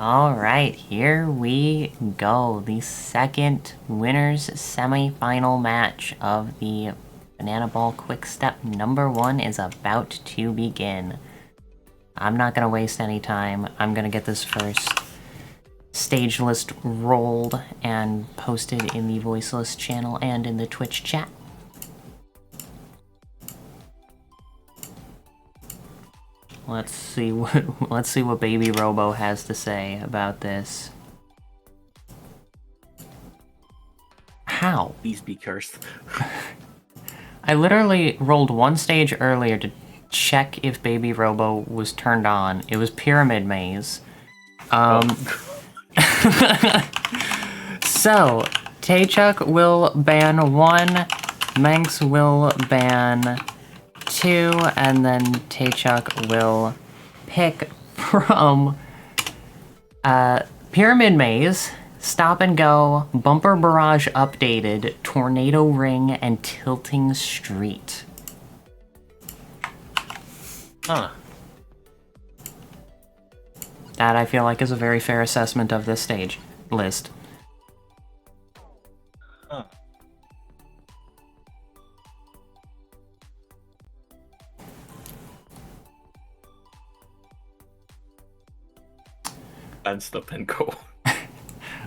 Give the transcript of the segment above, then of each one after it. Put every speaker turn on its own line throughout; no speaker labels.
Alright, here we go. The second winners semi-final match of the Banana Ball Quickstep #1 is about to begin. I'm not gonna waste any time. I'm gonna get this first stage list rolled and posted in the Voiceless channel and in the Twitch chat. Let's see what Baby Robo has to say about this. How?
Please be cursed.
I literally rolled one stage earlier to check if Baby Robo was turned on. It was Pyramid Maze. So, Taechuk will ban 1, Mengsk will ban 2, and then Taechuk will pick from Pyramid Maze, Stop and Go, Bumper Barrage Updated, Tornado Ring, and Tilting Street.
Huh.
That, I feel like, is a very fair assessment of this stage list.
Huh. And Stop and Go.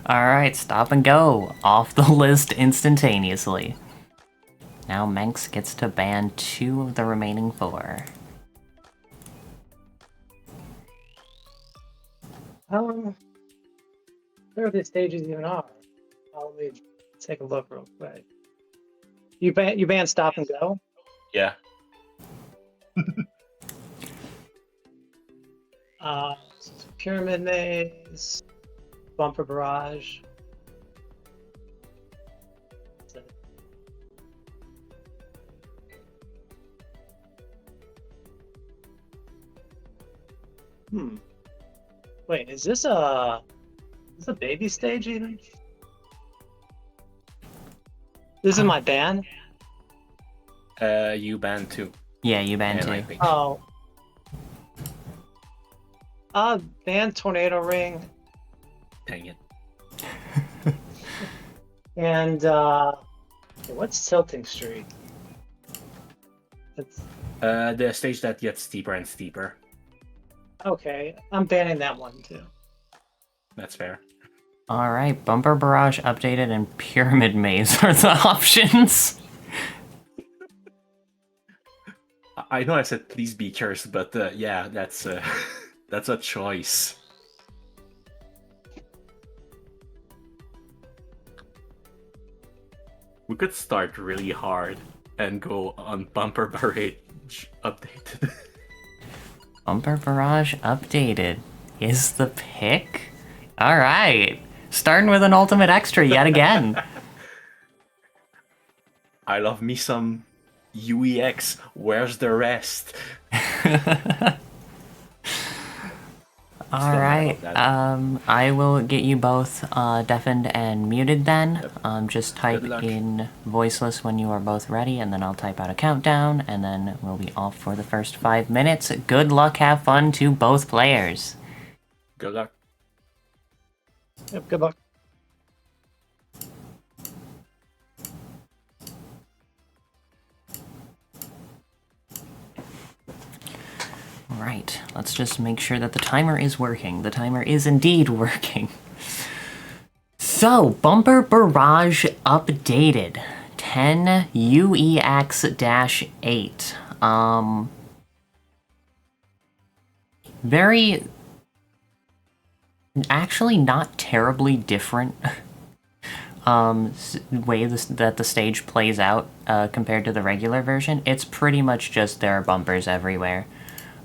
Alright, Stop and Go. Off the list instantaneously. Now Mengsk gets to ban 2 of the remaining 4.
Where these stages even are? Let me take a look real quick. You ban Stop and Go?
Yeah.
Pyramid Maze, Bumper Barrage. Wait, is this a baby stage even? This is my ban?
You ban 2.
Yeah, you ban
And
2.
I think.
Oh. Ban Tornado Ring.
Dang it.
And, what's Tilting Street? It's,
The stage that gets steeper and steeper.
okay, I'm banning that one too.
That's fair.
Alright, Bumper Barrage Updated and Pyramid Maze are the options.
I know I said please be cursed, but yeah, that's that's a choice. We could start really hard and go on Bumper Barrage Updated.
Bumper Barrage Updated is the pick? Alright, starting with an Ultimate Extra yet again.
I love me some UEX. Where's the rest?
Alright, I will get you both deafened and muted then. Just type
Good luck.
in Voiceless when you are both ready, and then I'll type out a countdown, and then we'll be off for the first 5 minutes. Good luck, have fun to both players.
Good luck.
Yep, good luck.
Right, let's just make sure that the timer is working. The timer is indeed working. So, Bumper Barrage Updated. 10 UEX-8. Very... Actually not terribly different way that the stage plays out compared to the regular version. It's pretty much just there are bumpers everywhere.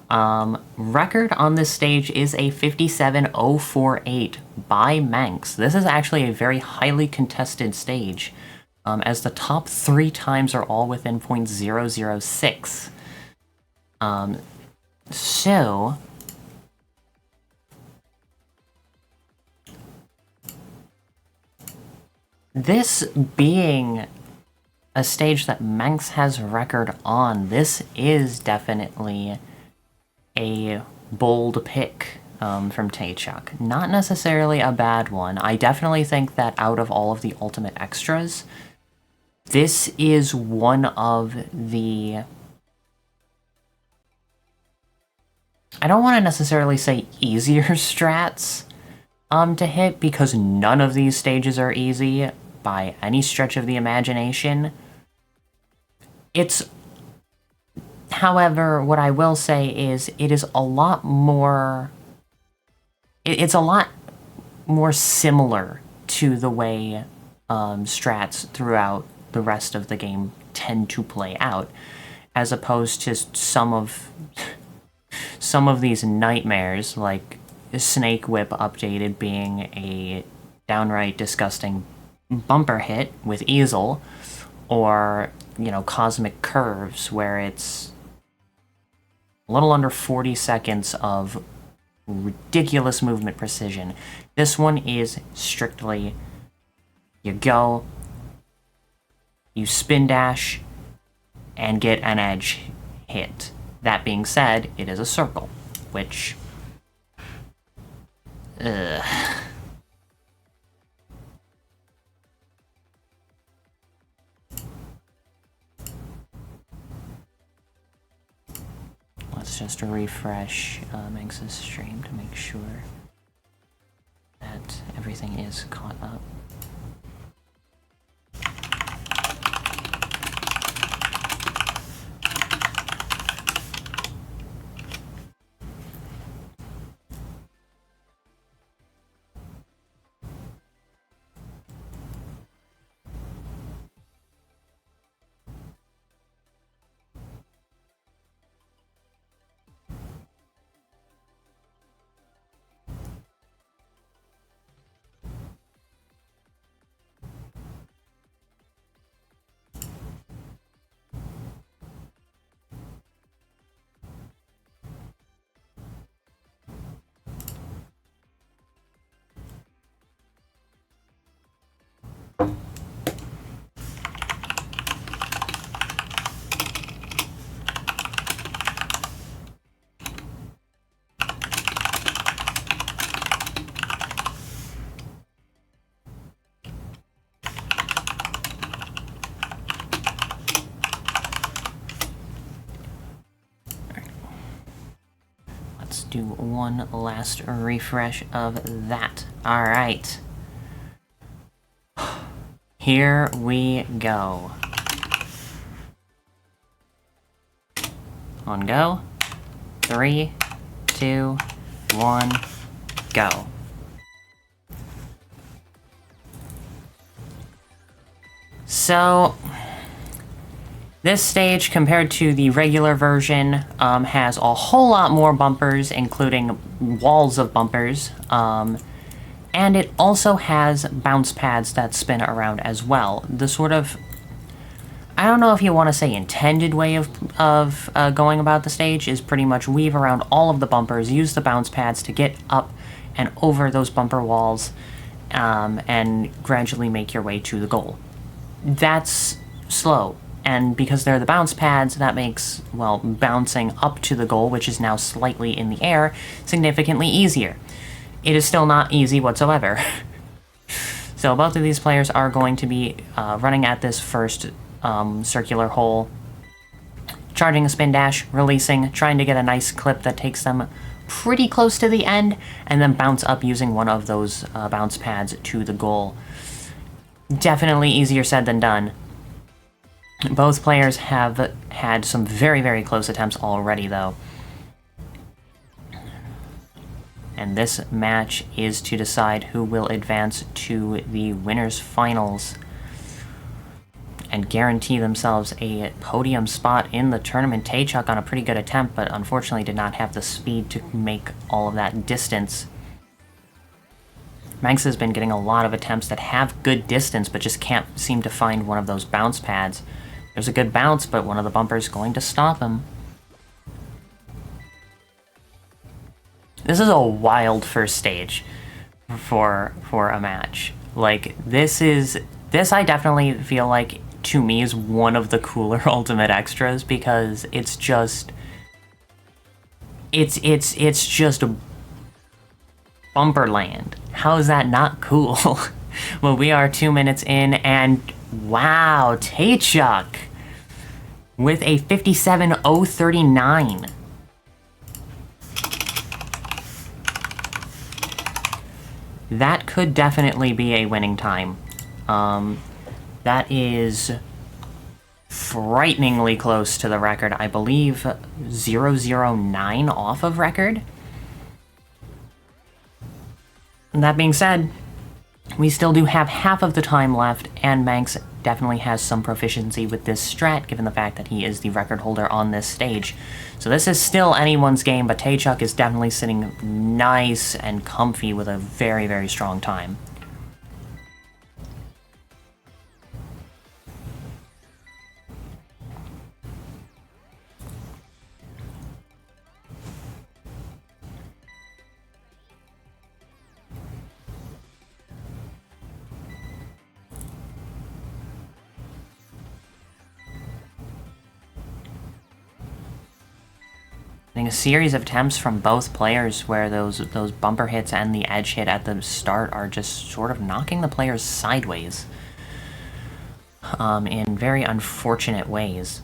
Record on this stage is a 57.048 by Mengsk. This is actually a very highly contested stage, as the top 3 times are all within .006. So... This being a stage that Mengsk has record on, this is definitely a bold pick from Taechuk. Not necessarily a bad one. I definitely think that out of all of the ultimate extras, this is one of the... I don't want to necessarily say easier strats to hit, because none of these stages are easy by any stretch of the imagination. However, what I will say is it is a lot more... It's a lot more similar to the way strats throughout the rest of the game tend to play out, as opposed to some of these nightmares, like Snake Whip updated being a downright disgusting bumper hit with Easel, or, you know, Cosmic Curves, where it's a little under 40 seconds of ridiculous movement precision. This one is strictly, you go, you spin dash, and get an edge hit. That being said, it is a circle, which... Let's just refresh Mengsk's stream to make sure that everything is caught up. Do one last refresh of that. Alright. Here we go. On go. 3, 2, 1, go. So... this stage, compared to the regular version, has a whole lot more bumpers, including walls of bumpers, and it also has bounce pads that spin around as well. The sort of, I don't know if you want to say intended way of going about the stage is pretty much weave around all of the bumpers, use the bounce pads to get up and over those bumper walls, and gradually make your way to the goal. That's slow. And because they're the bounce pads, that makes, well, bouncing up to the goal, which is now slightly in the air, significantly easier. It is still not easy whatsoever. So both of these players are going to be running at this first circular hole, charging a spin dash, releasing, trying to get a nice clip that takes them pretty close to the end, and then bounce up using one of those bounce pads to the goal. Definitely easier said than done. Both players have had some very, very close attempts already, though. And this match is to decide who will advance to the winners' finals and guarantee themselves a podium spot in the tournament. Taechuk on a pretty good attempt, but unfortunately did not have the speed to make all of that distance. Mengsk has been getting a lot of attempts that have good distance, but just can't seem to find one of those bounce pads. There's a good bounce, but one of the bumpers is going to stop him. This is a wild first stage for a match. Like, this I definitely feel like, to me, is one of the cooler Ultimate Extras, because it's just... It's just Bumperland. How is that not cool? Well, we are 2 minutes in, and wow, Taechuk with a 57.039. That could definitely be a winning time. That is frighteningly close to the record. I believe 009 off of record. And that being said, we still do have half of the time left, and Mengsk definitely has some proficiency with this strat, given the fact that he is the record holder on this stage. So this is still anyone's game, but Taechuk is definitely sitting nice and comfy with a very, very strong time. A series of attempts from both players where those bumper hits and the edge hit at the start are just sort of knocking the players sideways in very unfortunate ways.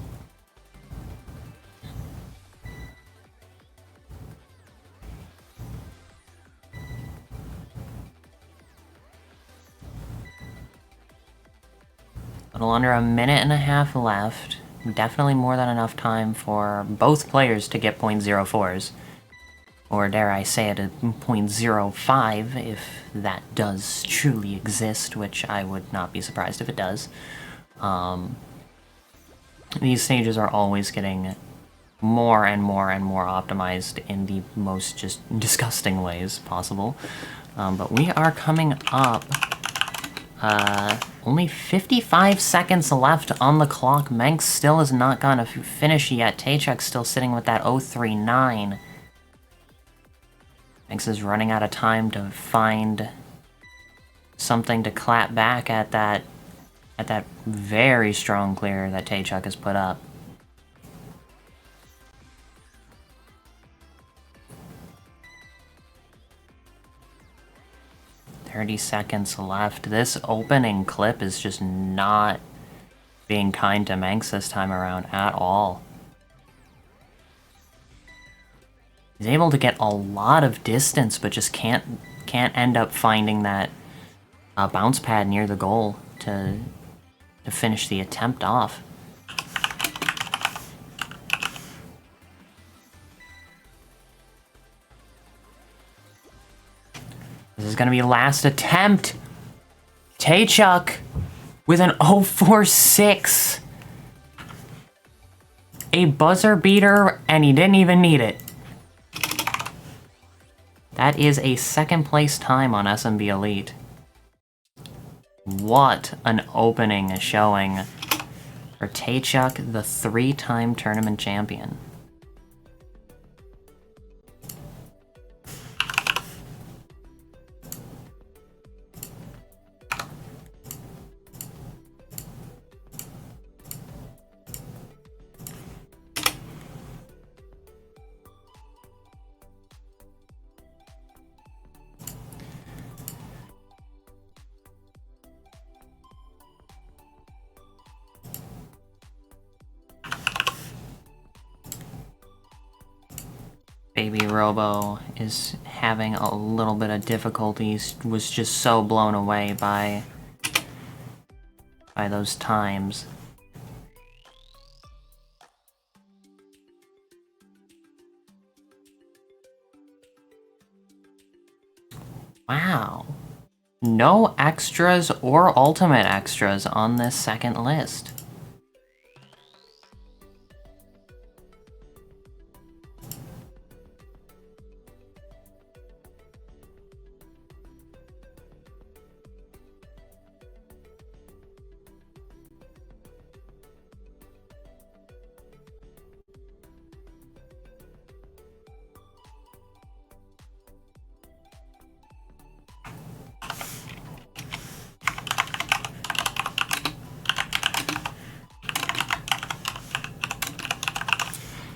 A little under a minute and a half left. Definitely more than enough time for both players to get .04s. Or dare I say it, a .05, if that does truly exist, which I would not be surprised if it does. These stages are always getting more and more and more optimized in the most just disgusting ways possible. But we are coming up... only 55 seconds left on the clock. Mengsk still is not gonna finish yet. Taechuk still sitting with that 039. Mengsk is running out of time to find something to clap back at that very strong clear that Taechuk has put up. 30 seconds left. This opening clip is just not being kind to Mengsk this time around at all. He's able to get a lot of distance, but just can't end up finding that bounce pad near the goal to finish the attempt off. This is going to be last attempt. Taechuk with an 046. A buzzer beater, and he didn't even need it. That is a second place time on SMB Elite. What an opening showing for Taechuk, the 3-time tournament champion. Baby Robo is having a little bit of difficulties, was just so blown away by those times. Wow. No extras or ultimate extras on this second list.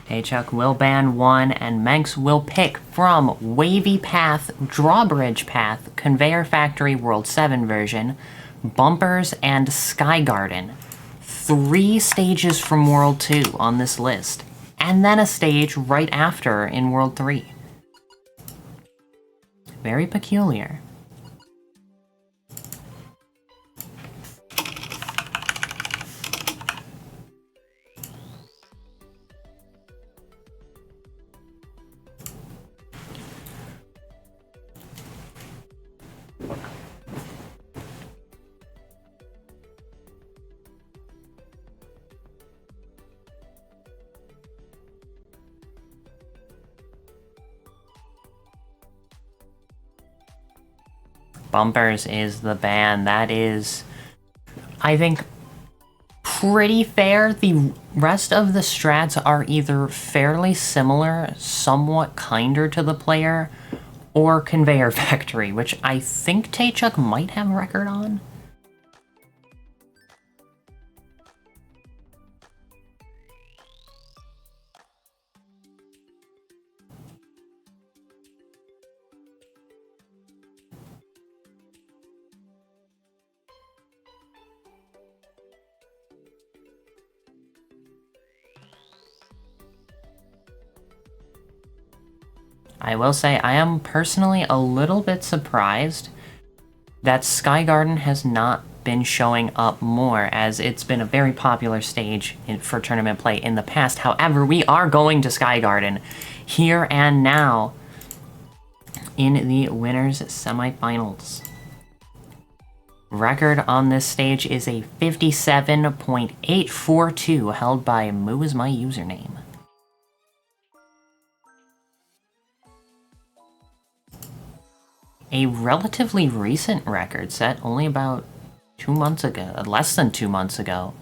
Taechuk will ban 1, and Mengsk will pick from Wavy Path, Drawbridge Path, Conveyor Factory World 7 version, Bumpers, and Sky Garden. 3 stages from World 2 on this list, and then a stage right after in World 3. Very peculiar. Bumpers is the ban. That is, I think, pretty fair. The rest of the strats are either fairly similar, somewhat kinder to the player, or Conveyor Factory, which I think Taechuk might have a record on. I will say, I am personally a little bit surprised that Sky Garden has not been showing up more, as it's been a very popular stage for tournament play in the past. However, we are going to Sky Garden here and now in the winners semifinals. Record on this stage is a 57.842, held by Moo is my username. A relatively recent record set, only about 2 months ago, less than 2 months ago.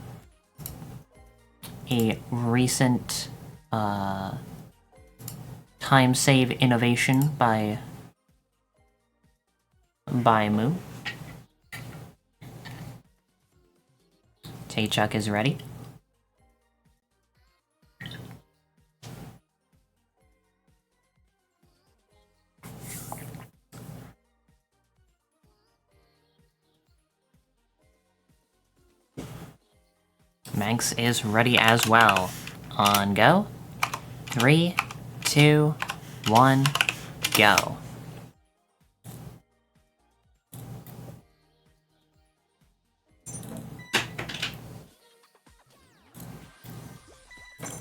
A recent time save innovation by Moo. Taechuk is ready. Mengsk is ready as well. On go. 3, 2, 1, go.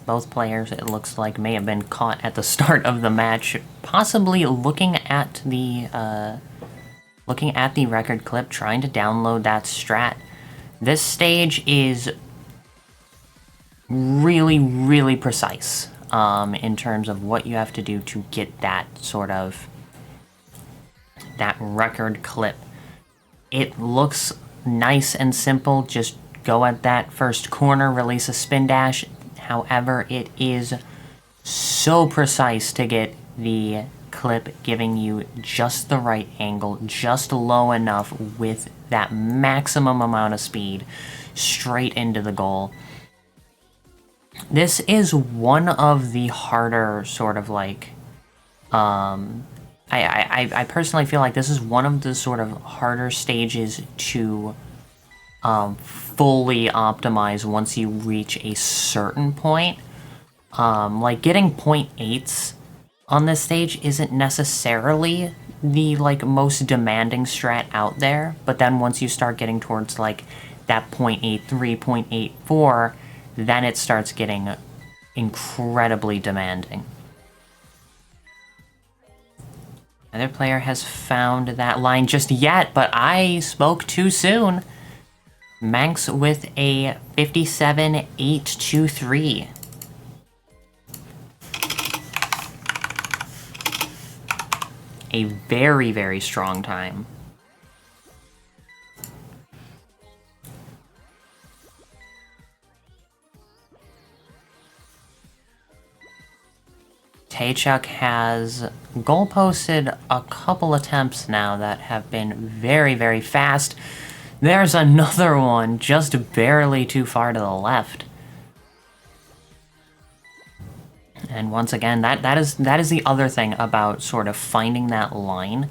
Both players, it looks like, may have been caught at the start of the match, possibly looking at the record clip, trying to download that strat. This stage is really, really precise in terms of what you have to do to get that sort of that record clip. It looks nice and simple. Just go at that first corner, release a spin dash. However, it is so precise to get the clip, giving you just the right angle, just low enough with that maximum amount of speed straight into the goal. This is one of the harder sort of like, I personally feel like this is one of the sort of harder stages to fully optimize once you reach a certain point. Like getting 0.8s on this stage isn't necessarily the like most demanding strat out there, but then once you start getting towards like that 0.83, 0.84, then it starts getting incredibly demanding. Neither player has found that line just yet, but I spoke too soon. Mengsk with a 57.823. A very, very strong time. Taechuk has goal-posted a couple attempts now that have been very, very fast. There's another one just barely too far to the left. And once again, that is the other thing about sort of finding that line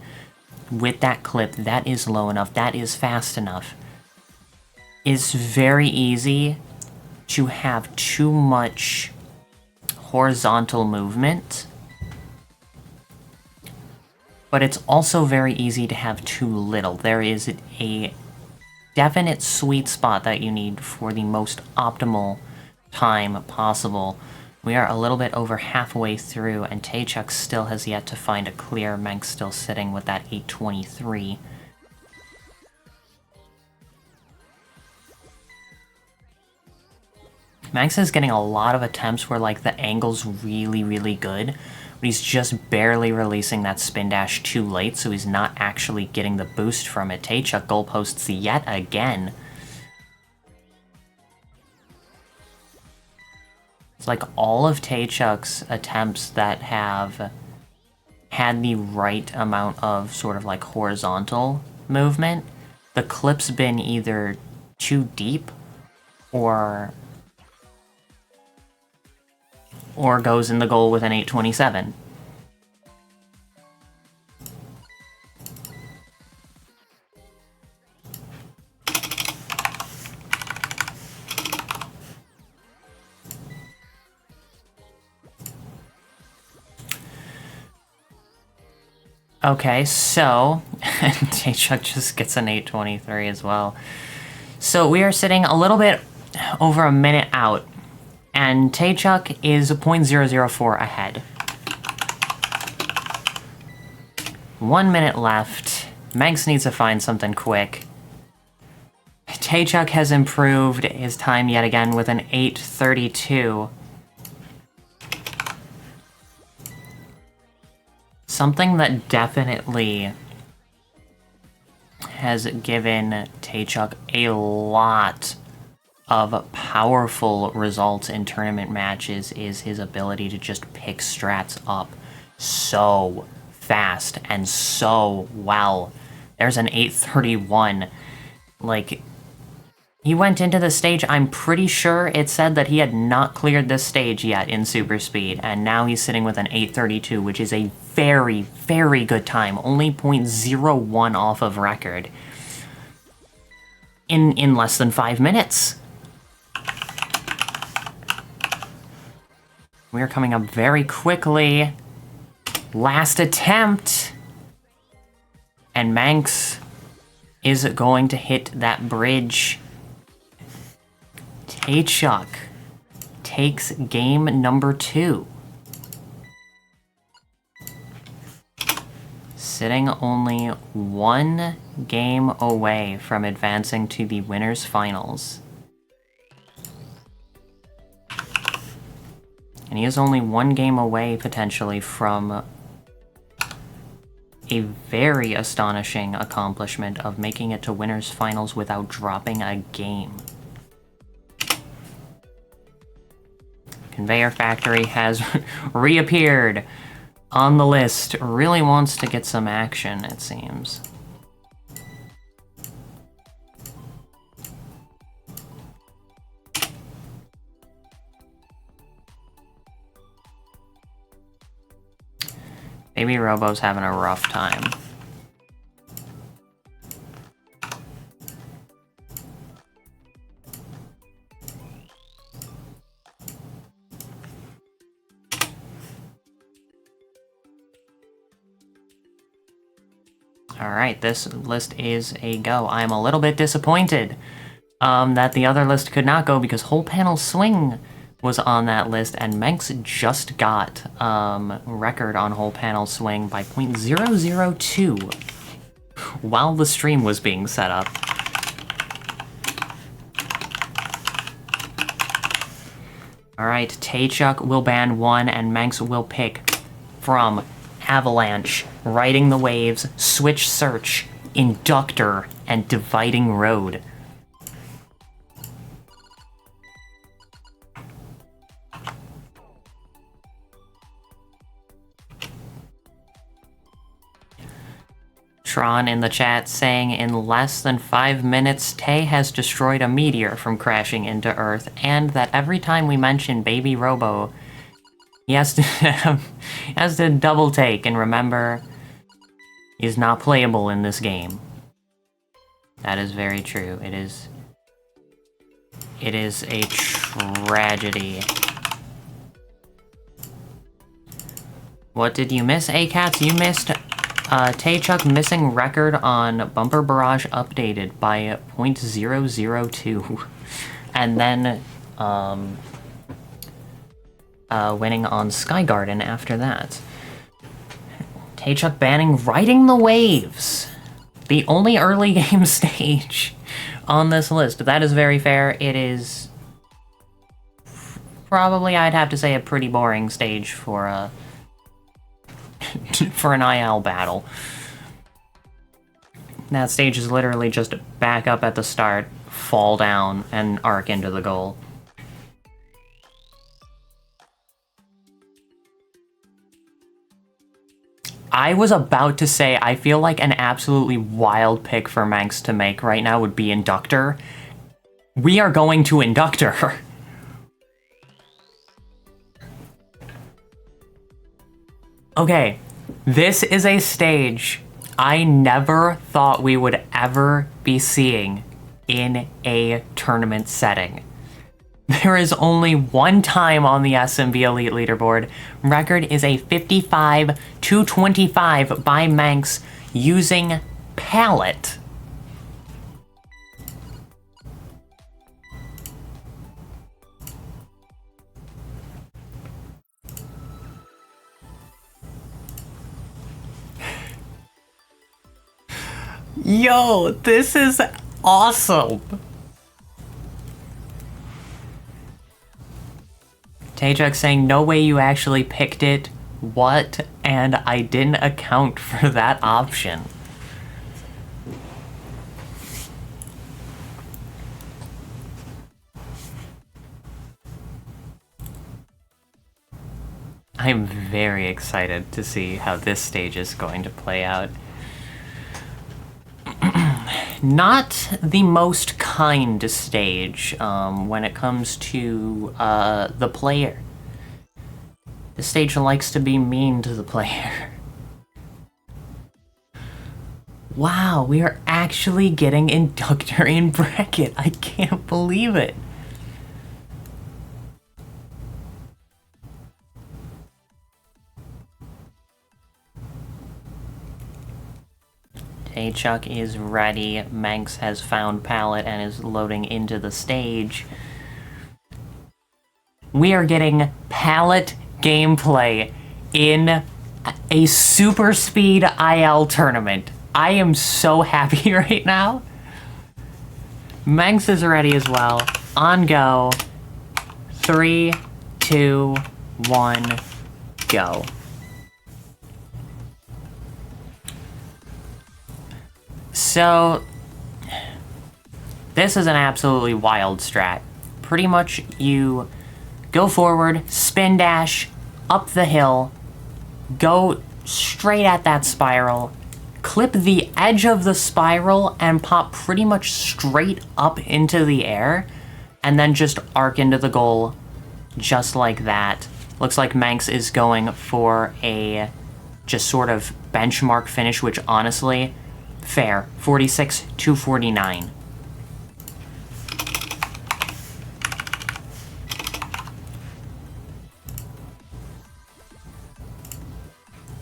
with that clip that is low enough, that is fast enough. It's very easy to have too much horizontal movement, but it's also very easy to have too little. There is a definite sweet spot that you need for the most optimal time possible. We are a little bit over halfway through, and Taechuk still has yet to find a clear. Mengsk still sitting with that 823. Mengsk is getting a lot of attempts where, like, the angle's really, really good, but he's just barely releasing that spin dash too late, so he's not actually getting the boost from it. Taechuk goalposts yet again. It's like all of Taechuk's attempts that have had the right amount of sort of like horizontal movement, the clip's been either too deep or goes in the goal with an 827. Okay, so Taechuk just gets an 823 as well. So we are sitting a little bit over a minute out, and Taechuk is 0.004 ahead. 1 minute left. Mengsk needs to find something quick. Taechuk has improved his time yet again with an 832. Something that definitely has given Taechuk a lot of powerful results in tournament matches is his ability to just pick strats up so fast and so well. There's an 831. Like, he went into the stage, I'm pretty sure it said that he had not cleared this stage yet in super speed, and now he's sitting with an 832, which is a very, very good time, only 0.01 off of record in less than 5 minutes. We are coming up very quickly. Last attempt. And Mengsk is going to hit that bridge. Taechuk takes game number 2. Sitting only 1 game away from advancing to the winners' finals. And he is only 1 game away, potentially, from a very astonishing accomplishment of making it to winners' finals without dropping a game. Conveyor Factory has reappeared on the list. Really wants to get some action, it seems. Baby Robo's having a rough time. Alright, this list is a go. I'm a little bit disappointed that the other list could not go because Whole Panel Swing was on that list, and Mengsk just got record on Whole Panel Swing by 0.002 while the stream was being set up. Alright, Taechuk will ban 1, and Mengsk will pick from Avalanche, Riding the Waves, Switch Search, Inductor, and Dividing Road. Tron in the chat saying, in less than 5 minutes, Tay has destroyed a meteor from crashing into Earth, and that every time we mention Baby Robo, He has to he has to double take and remember he's not playable in this game. That is very true. It is a tragedy. What did you miss, ACATS? You missed Taechuk missing record on Bumper Barrage updated by 0.002. And then winning on Sky Garden after that. Taechuk banning Riding the Waves. The only early game stage on this list. That is very fair. It is probably, I'd have to say, a pretty boring stage for a for an IL battle. That stage is literally just back up at the start, fall down, and arc into the goal. I was about to say, I feel like an absolutely wild pick for Mengsk to make right now would be Inductor. We are going to Inductor. Okay, this is a stage I never thought we would ever be seeing in a tournament setting. There is only one time on the SMB Elite Leaderboard. Record is a 55-25 by Mengsk using Pallet. Yo, this is awesome. Taechuk saying, no way you actually picked it. What? And I didn't account for that option. I'm very excited to see how this stage is going to play out. Not the most kind stage when it comes to the player. The stage likes to be mean to the player. Wow, we are actually getting Inductor in bracket. I can't believe it. Taechuk is ready. Mengsk has found Pallet and is loading into the stage. We are getting Pallet gameplay in a super speed IL tournament. I am so happy right now. Mengsk is ready as well. On go. 3, 2, 1, go. So, this is an absolutely wild strat. Pretty much you go forward, spin dash, up the hill, go straight at that spiral, clip the edge of the spiral, and pop pretty much straight up into the air, and then just arc into the goal, just like that. Looks like Mengsk is going for a just sort of benchmark finish, which honestly, fair. 46-49.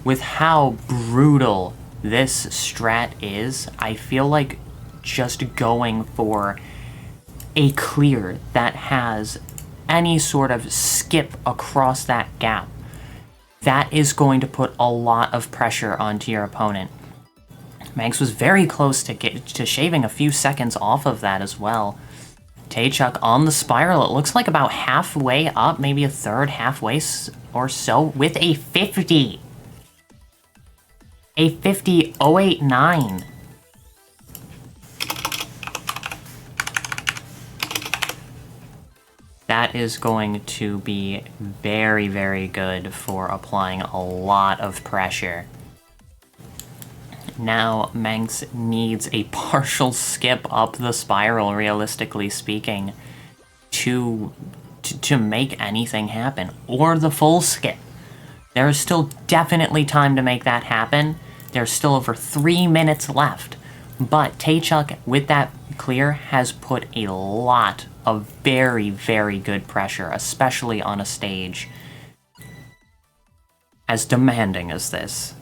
With how brutal this strat is, I feel like just going for a clear that has any sort of skip across that gap, that is going to put a lot of pressure onto your opponent. Mengsk was very close to shaving a few seconds off of that as well. Taechuk on the spiral, it looks like about halfway up, maybe a third halfway or so, with a 50. A 50.089. That is going to be very, very good for applying a lot of pressure. Now, Mengsk needs a partial skip up the spiral, realistically speaking, to to make anything happen, or the full skip. There is still definitely time to make that happen. There's still over 3 minutes left. But Taechuk, with that clear, has put a lot of very, very good pressure, especially on a stage as demanding as this.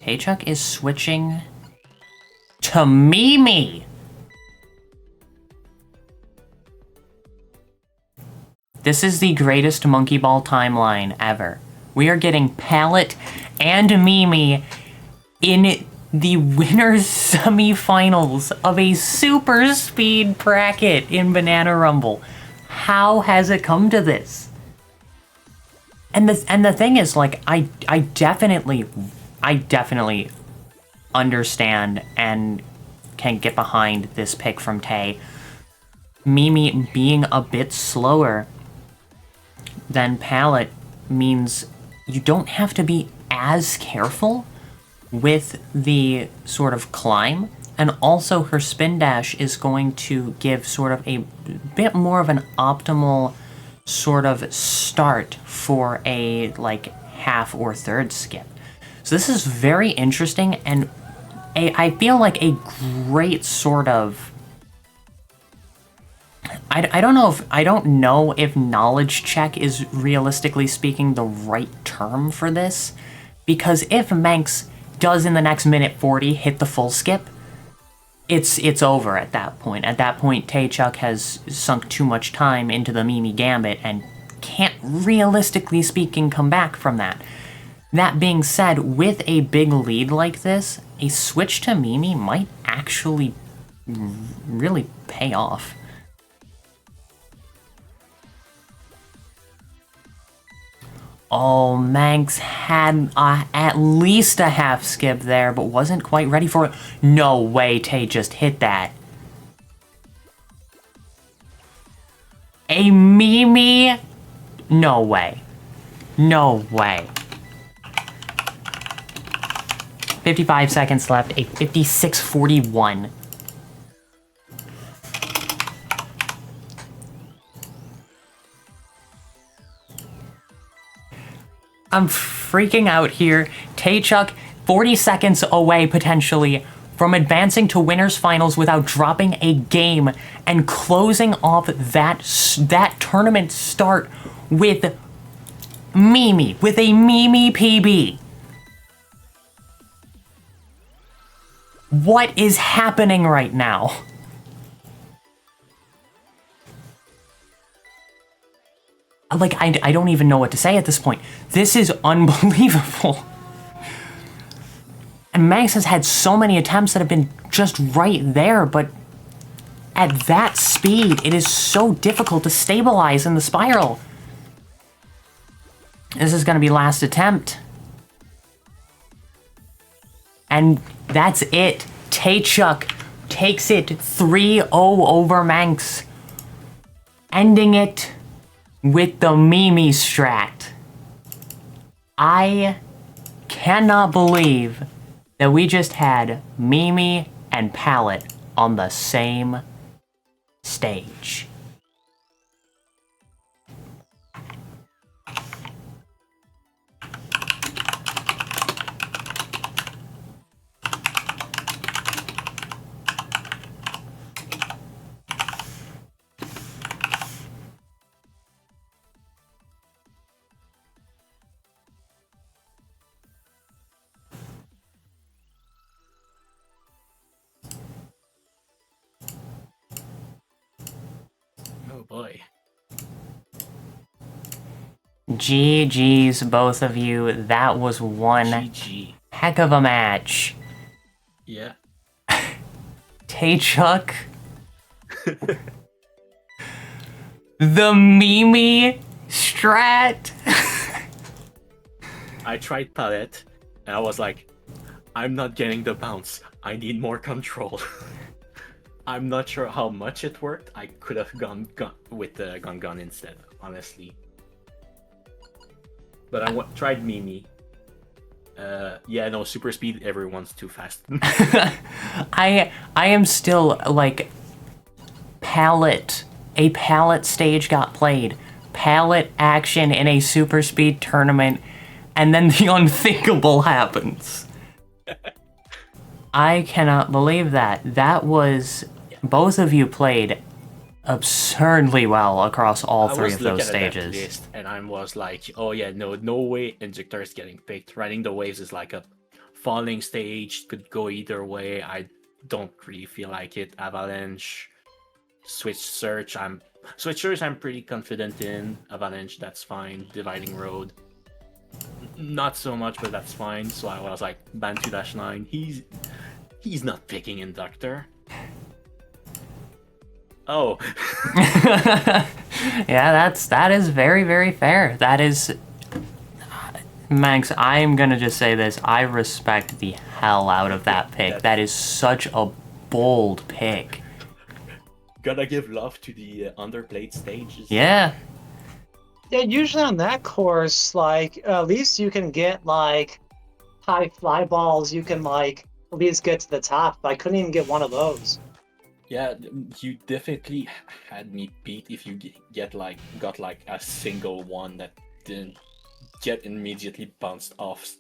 Taechuk is switching to Mimi! This is the greatest Monkey Ball timeline ever. We are getting Palette and Mimi in the winners semifinals of a super speed bracket in Banana Rumble. How has it come to this? And the thing is, like, I definitely understand and can get behind this pick from Tay. Mimi being a bit slower than Palette means you don't have to be as careful with the sort of climb, and also her spin dash is going to give sort of a bit more of an optimal sort of start for a like half or third skip. So this is very interesting, and I feel like a great sort of I don't know if knowledge check is realistically speaking the right term for this, because if Mengsk does in the next minute 40 hit the full skip, it's over at that point. At that point, Taechuk has sunk too much time into the Mimi Gambit and can't realistically speaking come back from that. That being said, with a big lead like this, a switch to Mimi might actually really pay off. Oh, Mengsk had at least a half skip there, but wasn't quite ready for it. No way Tay just hit that. A Mimi? No way. No way. 55 seconds left, a 56:41. I'm freaking out here. Taechuk, 40 seconds away potentially from advancing to winners finals without dropping a game and closing off that tournament start with Mimi, with a Mimi PB. What is happening right now? Like, I don't even know what to say at this point. This is unbelievable. And Mengsk has had so many attempts that have been just right there, but at that speed, it is so difficult to stabilize in the spiral. This is going to be last attempt. And that's it. Taechuk takes it 3-0 over Mengsk, ending it with the Mimi strat. I cannot believe that we just had Mimi and Palette on the same stage.
Oh boy.
GG's, both of you. That was one
GG.
heck of a match.
Yeah.
Taechuk. The Mimi strat.
I tried Palette, and I was like, I'm not getting the bounce. I need more control. I'm not sure how much it worked. I could have gone with the gun instead, honestly. But I tried Mimi. Yeah, no, super speed, everyone's too fast.
I am still, like, pallet. A pallet stage got played. Pallet action in a super speed tournament, and then the unthinkable happens. I cannot believe that. That was... Both of you played absurdly well across all three of those stages.
I was looking at that list, and I was like, oh yeah, no way Injector is getting picked. Riding the Waves is like a falling stage, could go either way. I don't really feel like it. Avalanche, Switch Search, I'm pretty confident in. Avalanche, that's fine. Dividing Road, not so much, but that's fine. So I was like, Band 2-9, he's not picking Inductor. Oh.
Yeah, that is very, very fair. That is... Mengsk, I am gonna just say this. I respect the hell out of that pick. That is such a bold pick.
Gotta give love to the underplayed stages.
Yeah.
Yeah, usually on that course, like, at least you can get, like, high fly balls. You can, like, at least get to the top. But I couldn't even get one of those.
Yeah, you definitely had me beat if you got like a single one that didn't get immediately bounced off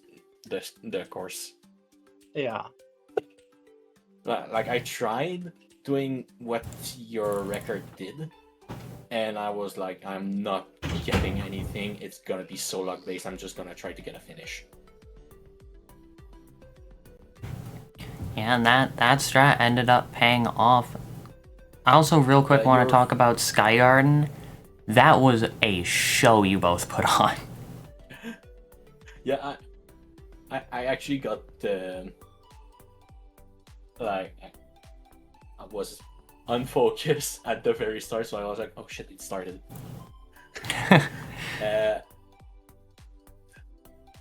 the course.
Yeah.
Like, I tried doing what your record did, and I was like, I'm not getting anything. It's gonna be so luck based. I'm just gonna try to get a finish.
Yeah, and that strat ended up paying off. I also real quick want to talk about Sky Garden. That was a show you both put on.
Yeah, I actually got like, I was unfocused at the very start, so I was like, oh shit, it started.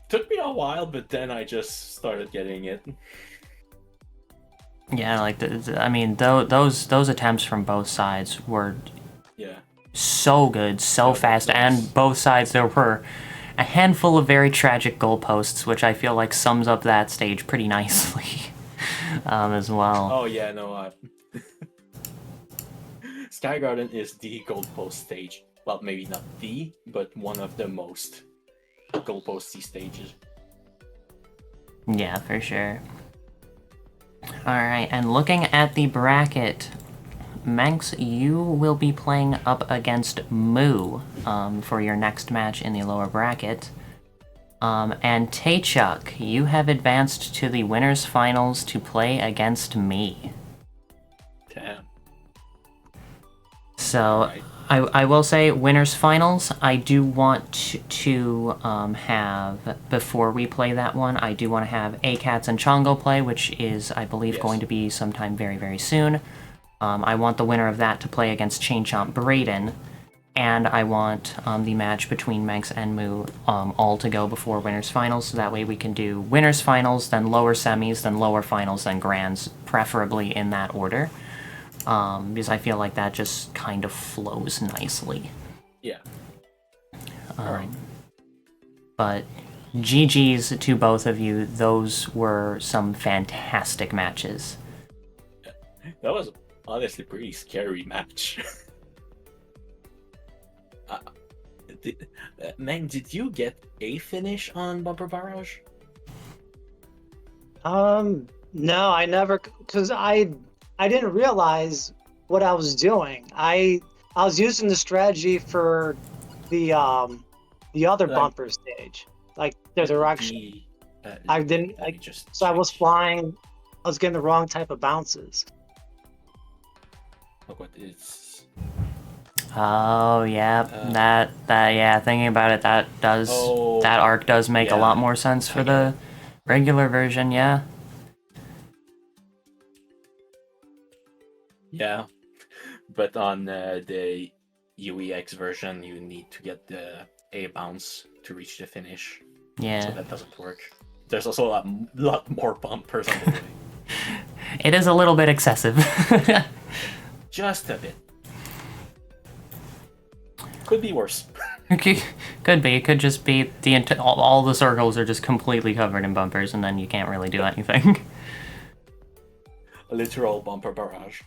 Took me a while, but then I just started getting it.
Yeah, like I mean, those attempts from both sides were so good, so fast, and both sides there were a handful of very tragic goalposts, which I feel like sums up that stage pretty nicely, as well.
Oh yeah, no. Sky Garden is the goalpost stage. Well, maybe not the, but one of the most goalposty stages.
Yeah, for sure. Alright, and looking at the bracket, Mengsk, you will be playing up against Moo for your next match in the lower bracket. And Taechuk, you have advanced to the winners finals to play against me.
Damn.
So,
Right.
I will say, winners finals, I do want to have, before we play that one, I do want to have A-Cats and Chongo play, which is, I believe, going to be sometime very, very soon. I want the winner of that to play against Chain Chomp Brayden, and I want the match between Mengsk and Moo all to go before winners finals, so that way we can do winners finals, then lower semis, then lower finals, then grands, preferably in that order. Because I feel like that just kind of flows nicely.
Yeah.
Alright. But GG's to both of you. Those were some fantastic matches.
That was honestly a pretty scary match. Man, did you get a finish on Bumper Barrage?
No, I never, because I didn't realize what I was doing. I was using the strategy for the other bumper stage, like the direction. I didn't. So I was flying. I was getting the wrong type of bounces.
Look what it's.
Oh yeah, that yeah. Thinking about it, that arc does make a lot more sense for the regular version. Yeah.
Yeah, but on the UEX version, you need to get the A bounce to reach the finish.
Yeah.
So that doesn't work. There's also a lot more bumpers on the way.
It is a little bit excessive.
Just a bit. Could be worse.
Could be. It could just be all the circles are just completely covered in bumpers, and then you can't really do anything.
A literal bumper barrage.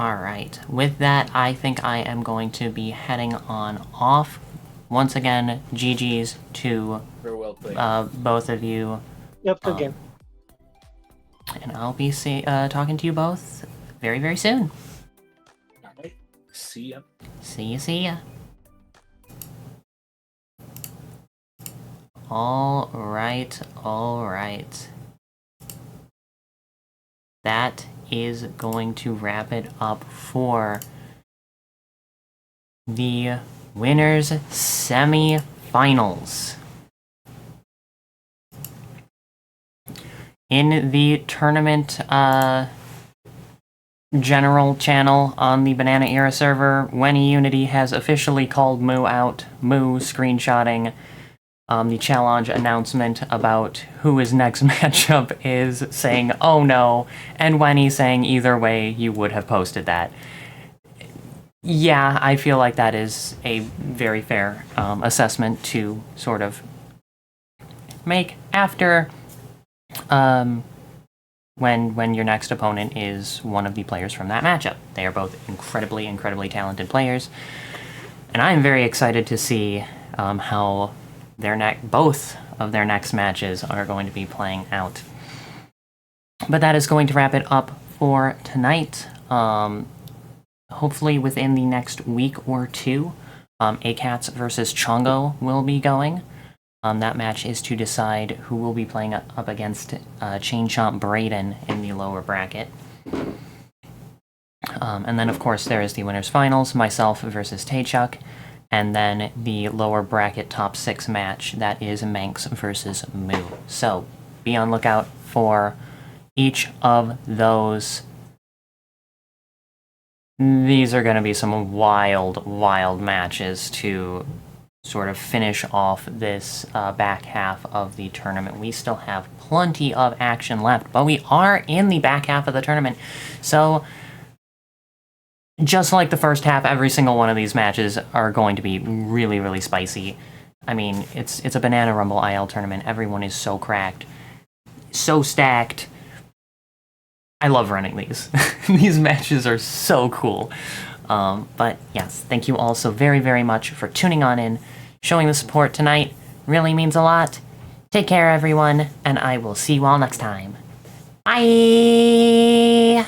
Alright, with that, I think I am going to be heading on off. Once again, GG's to
Very well played.
both of you.
Yep, good game.
And I'll be talking to you both very, very soon.
Alright. See ya.
See ya. Alright. That is going to wrap it up for the winners semi-finals. In the tournament general channel on the Banana Era server, Wenny Unity has officially called Moo out. Moo screenshotting the challenge announcement about who his next matchup is, saying, "Oh no," and Wenny saying, "Either way, you would have posted that." Yeah, I feel like that is a very fair assessment to sort of make after when your next opponent is one of the players from that matchup. They are both incredibly, incredibly talented players, and I'm very excited to see how both of their next matches are going to be playing out. But that is going to wrap it up for tonight. Hopefully within the next week or two, ACATS versus Chongo will be going. That match is to decide who will be playing up against Chain Chomp Brayden in the lower bracket. And then, of course, there is the winners finals, myself versus Taechuk, and then the lower bracket top 6 match, that is Mengsk versus Moo. So, be on lookout for each of those. These are going to be some wild, wild matches to sort of finish off this back half of the tournament. We still have plenty of action left, but we are in the back half of the tournament. So, just like the first half, every single one of these matches are going to be really, really spicy. I mean, it's a Banana Rumble IL tournament. Everyone is so cracked, so stacked. I love running these. These matches are so cool. But yes, thank you all so very, very much for tuning on in. Showing the support tonight really means a lot. Take care, everyone, and I will see you all next time. Bye!